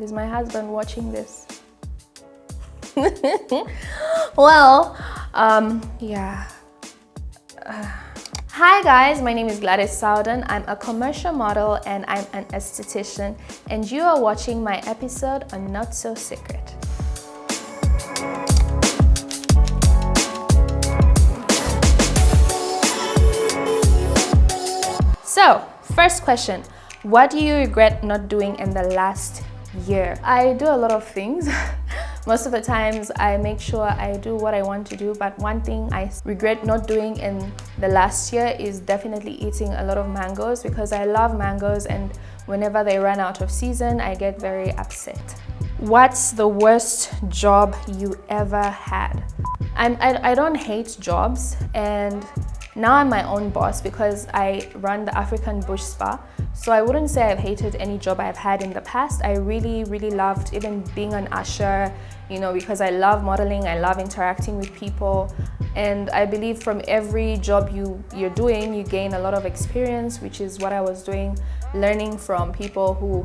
Is my husband watching this? Well, yeah. Hi guys, my name is Gladys Sowden. I'm a commercial model and I'm an esthetician, and you are watching my episode on Not So Secret. So, first question, what do you regret not doing in the last year? I do a lot of things. Most of the times I make sure I do what I want to do, but one thing I regret not doing in the last year is definitely eating a lot of mangoes, because I love mangoes and whenever they run out of season, I get very upset. What's the worst job you ever had? I don't hate jobs, and now I'm my own boss because I run the African Bush Spa. So I wouldn't say I've hated any job I've had in the past. I really loved even being an usher, you know, because I love modeling, I love interacting with people. And I believe from every job you're doing, you gain a lot of experience, which is what I was doing, learning from people who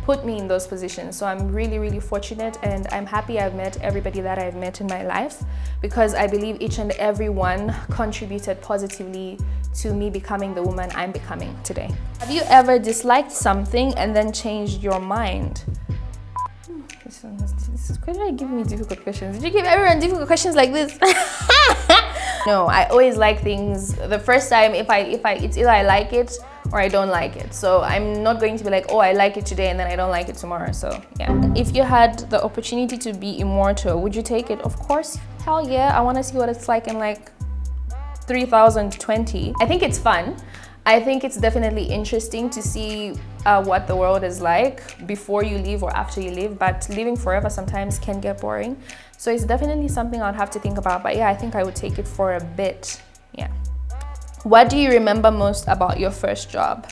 put me in those positions. So I'm really fortunate, and I'm happy I've met everybody that I've met in my life, because I believe each and every one contributed positively to me becoming the woman I'm becoming today. Have you ever disliked something and then changed your mind? Why did I give me difficult questions? Did you give everyone difficult questions like this? No, I always like things the first time. If it's either I like it or I don't like it. So I'm not going to be like, oh, I like it today and then I don't like it tomorrow. So yeah. If you had the opportunity to be immortal, would you take it? Of course, hell yeah. I want to see what it's like in like 3020. I think it's fun. I think it's definitely interesting to see what the world is like before you leave or after you leave, but living forever sometimes can get boring. So it's definitely something I'd have to think about, but yeah, I think I would take it for a bit, yeah. What do you remember most about your first job?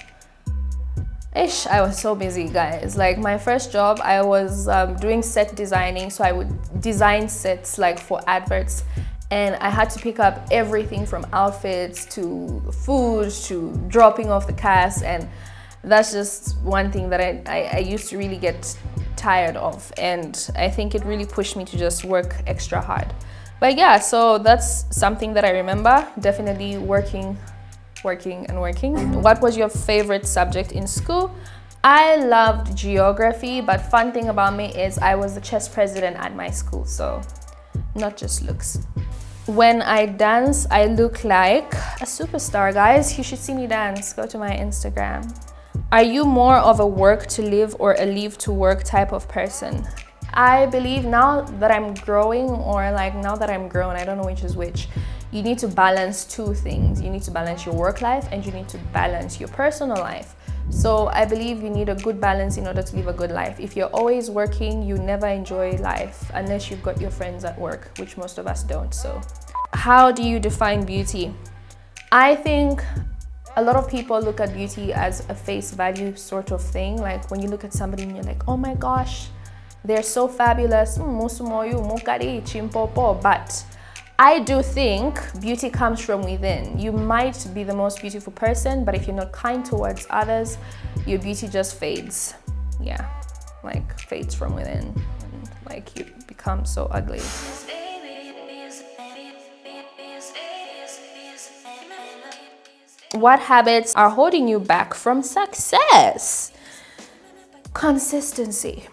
Ish, I was so busy, guys. Like my first job, I was doing set designing, so I would design sets like for adverts. And I had to pick up everything from outfits to food to dropping off the cast, and that's just one thing that I used to really get tired of, and I think it really pushed me to just work extra hard. But yeah, so that's something that I remember, definitely working. What was your favorite subject in school? I loved geography, but fun thing about me is I was the chess president at my school, so not just looks. When I dance, I look like a superstar, guys. You should see me dance. Go to my Instagram. Are you more of a work to live or a live to work type of person? I believe now that I'm growing, or like now that I'm grown, I don't know which is which, you need to balance two things. You need to balance your work life and you need to balance your personal life. So I believe you need a good balance in order to live a good life. If you're always working, you never enjoy life unless you've got your friends at work, which most of us don't. So how do you define beauty? I think a lot of people look at beauty as a face value sort of thing. Like when you look at somebody and you're like, oh my gosh, they're so fabulous. But I do think beauty comes from within. You might be the most beautiful person, but if you're not kind towards others, your beauty just fades. Yeah, like fades from within, and like you become so ugly. What habits are holding you back from success? Consistency.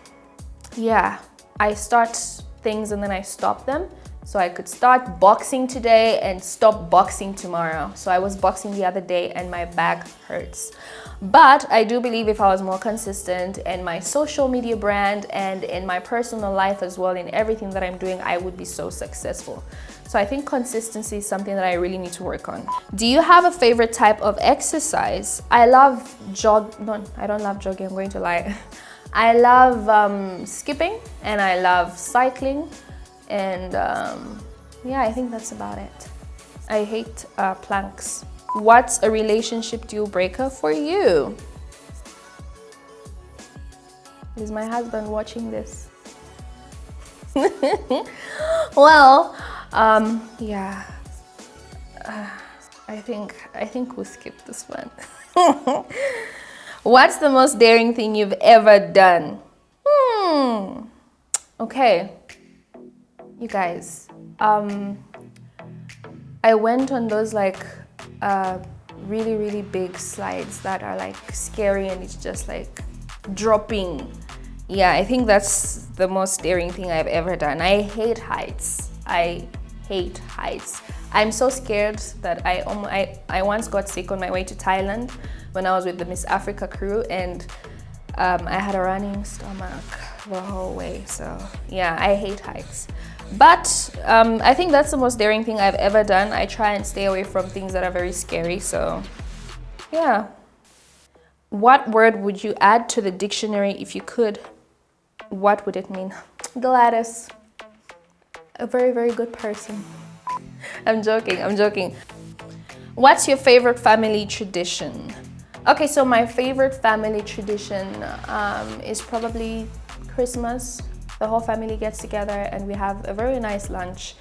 Yeah, I start things and then I stop them. So I could start boxing today and stop boxing tomorrow. So I was boxing the other day and my back hurts. But I do believe if I was more consistent in my social media brand and in my personal life as well, in everything that I'm doing, I would be so successful. So I think consistency is something that I really need to work on. Do you have a favorite type of exercise? I love I don't love jogging, I'm going to lie. I love skipping and I love cycling. And yeah, I think that's about it. I hate planks. What's a relationship deal breaker for you? Is my husband watching this? Well, yeah. I think we'll skip this one. What's the most daring thing you've ever done? Okay, you guys, I went on those like really, really big slides that are like scary and it's just like dropping. Yeah, I think that's the most daring thing I've ever done. I hate heights. I hate heights. I'm so scared that I once got sick on my way to Thailand when I was with the Miss Africa crew, and I had a running stomach the whole way. So yeah, I hate heights. But I think that's the most daring thing I've ever done. I try and stay away from things that are very scary. So yeah. What word would you add to the dictionary if you could? What would it mean? Gladys. A very, very good person. I'm joking. What's your favorite family tradition? Okay, so my favorite family tradition is probably Christmas. The whole family gets together and we have a very nice lunch.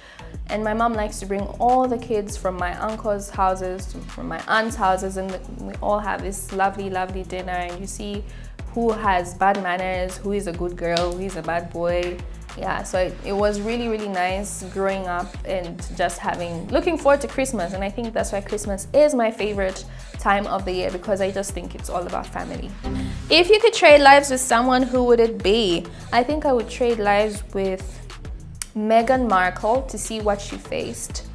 And my mom likes to bring all the kids from my uncle's houses, from my aunt's houses, and we all have this lovely, lovely dinner. And you see who has bad manners, who is a good girl, who is a bad boy. Yeah, so it was really, really nice growing up and just looking forward to Christmas. And I think that's why Christmas is my favorite time of the year, because I just think it's all about family. If you could trade lives with someone, who would it be? I think I would trade lives with Meghan Markle to see what she faced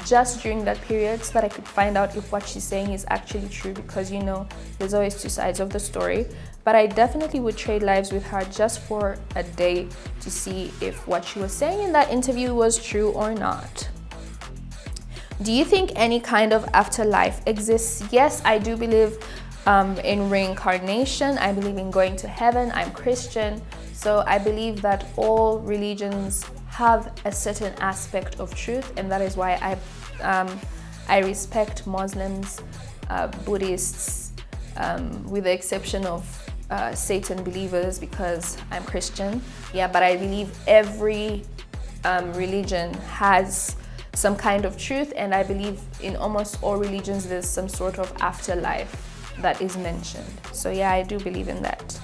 just during that period, so that I could find out if what she's saying is actually true, because you know, there's always two sides of the story. But I definitely would trade lives with her just for a day to see if what she was saying in that interview was true or not. Do you think any kind of afterlife exists? Yes, I do believe in reincarnation. I believe in going to heaven. I'm Christian, so I believe that all religions have a certain aspect of truth, and that is why I respect Muslims, Buddhists, with the exception of Satan believers, because I'm Christian. Yeah, but I believe every religion has some kind of truth, and I believe in almost all religions there's some sort of afterlife that is mentioned. So yeah, I do believe in that.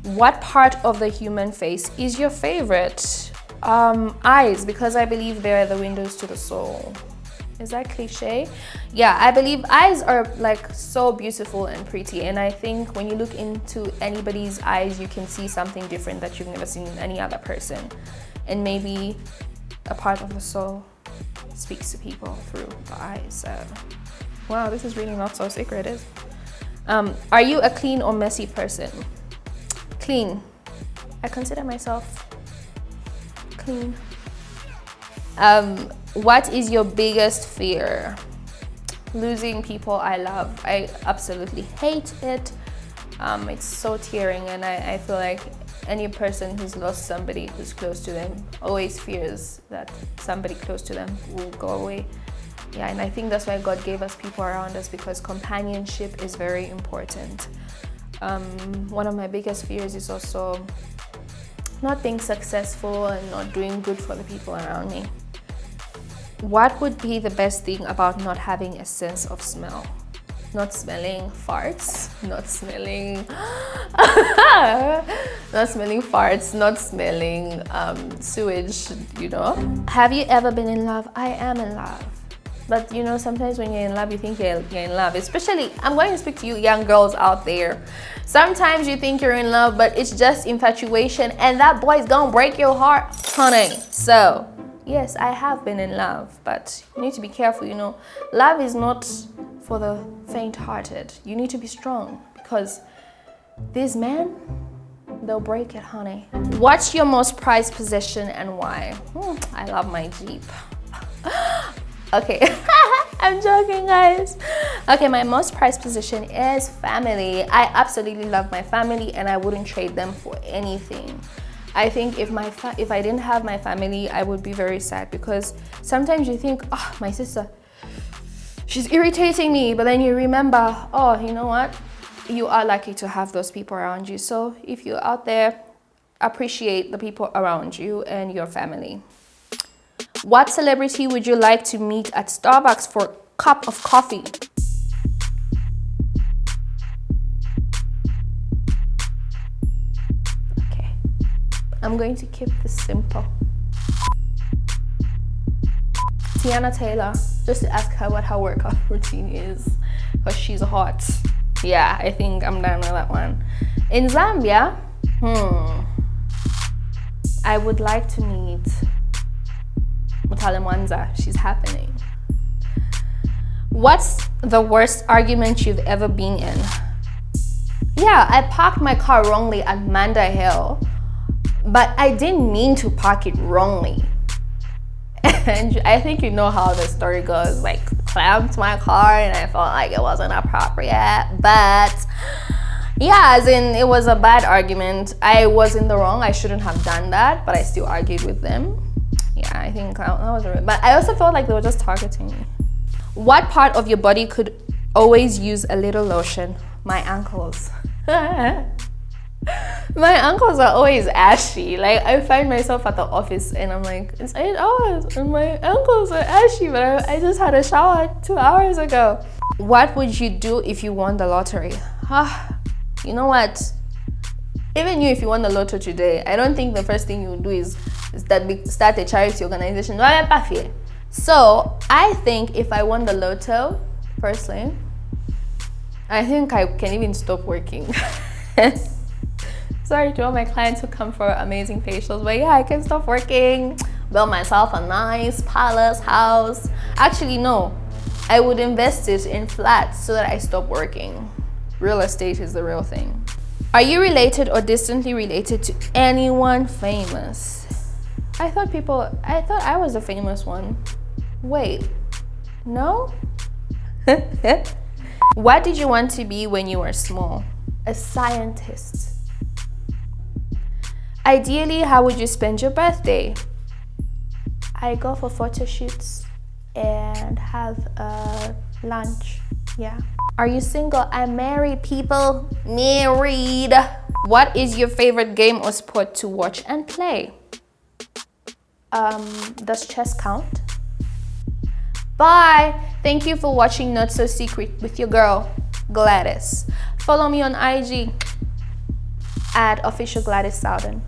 What part of the human face is your favorite? Eyes, because I believe they're the windows to the soul. Is that cliche? Yeah, I believe eyes are like so beautiful and pretty, and I think when you look into anybody's eyes, you can see something different that you've never seen in any other person, and maybe a part of the soul speaks to people through the eyes. Wow, this is really not so secret, is it? Are you a clean or messy person? Clean. I consider myself clean. What is your biggest fear? Losing people I love. I absolutely hate it. It's so tearing, and I feel like any person who's lost somebody who's close to them always fears that somebody close to them will go away. Yeah, and I think that's why God gave us people around us, because companionship is very important. One of my biggest fears is also not being successful and not doing good for the people around me. What would be the best thing about not having a sense of smell? Not smelling farts, not smelling not smelling farts, not smelling sewage, you know. Have you ever been in love? I am in love. But you know, sometimes when you're in love, you think you're in love. Especially, I'm going to speak to you young girls out there. Sometimes you think you're in love, but it's just infatuation, and that boy's gonna break your heart, honey. So yes, I have been in love, but you need to be careful, you know. Love is not for the faint-hearted. You need to be strong, because these men, they'll break it, honey. What's your most prized possession and why? I love my Jeep. Okay, I'm joking, guys. Okay, my most prized possession is family. I absolutely love my family, and I wouldn't trade them for anything. I think if I didn't have my family, I would be very sad, because sometimes you think, oh, my sister, she's irritating me, but then you remember, oh, you know what? You are lucky to have those people around you. So if you're out there, appreciate the people around you and your family. What celebrity would you like to meet at Starbucks for a cup of coffee? Okay. I'm going to keep this simple. Tiana Taylor, just to ask her what her workout routine is, because she's hot. Yeah, I think I'm done with that one. In Zambia, I would like to meet Mutale Mwanza. She's happening. What's the worst argument you've ever been in? Yeah, I parked my car wrongly at Manda Hill, but I didn't mean to park it wrongly. And I think you know how the story goes. Like, clamped my car and I felt like it wasn't appropriate. But yeah, as in, it was a bad argument. I was in the wrong. I shouldn't have done that, but I still argued with them. Yeah, I think that was a... But I also felt like they were just targeting me. What part of your body could always use a little lotion? My ankles. My ankles are always ashy. Like, I find myself at the office and I'm like, it's 8 hours and my ankles are ashy, but I just had a shower 2 hours ago. What would you do if you won the lottery? You know what? Even you, if you won the lotto today, I don't think the first thing you would do is start a charity organization. So I think if I won the lotto, firstly, I think I can even stop working. Sorry to all my clients who come for amazing facials, but yeah, I can stop working, build myself a nice palace house. Actually, no, I would invest it in flats so that I stop working. Real estate is the real thing. Are you related or distantly related to anyone famous? I thought I was the famous one. Wait, no? What did you want to be when you were small? A scientist. Ideally, how would you spend your birthday? I go for photo shoots and have a lunch. Yeah. Are you single? I'm married, people. Married. What is your favorite game or sport to watch and play? Does chess count? Bye. Thank you for watching Not So Secret with your girl, Gladys. Follow me on IG at official Gladys Sowden.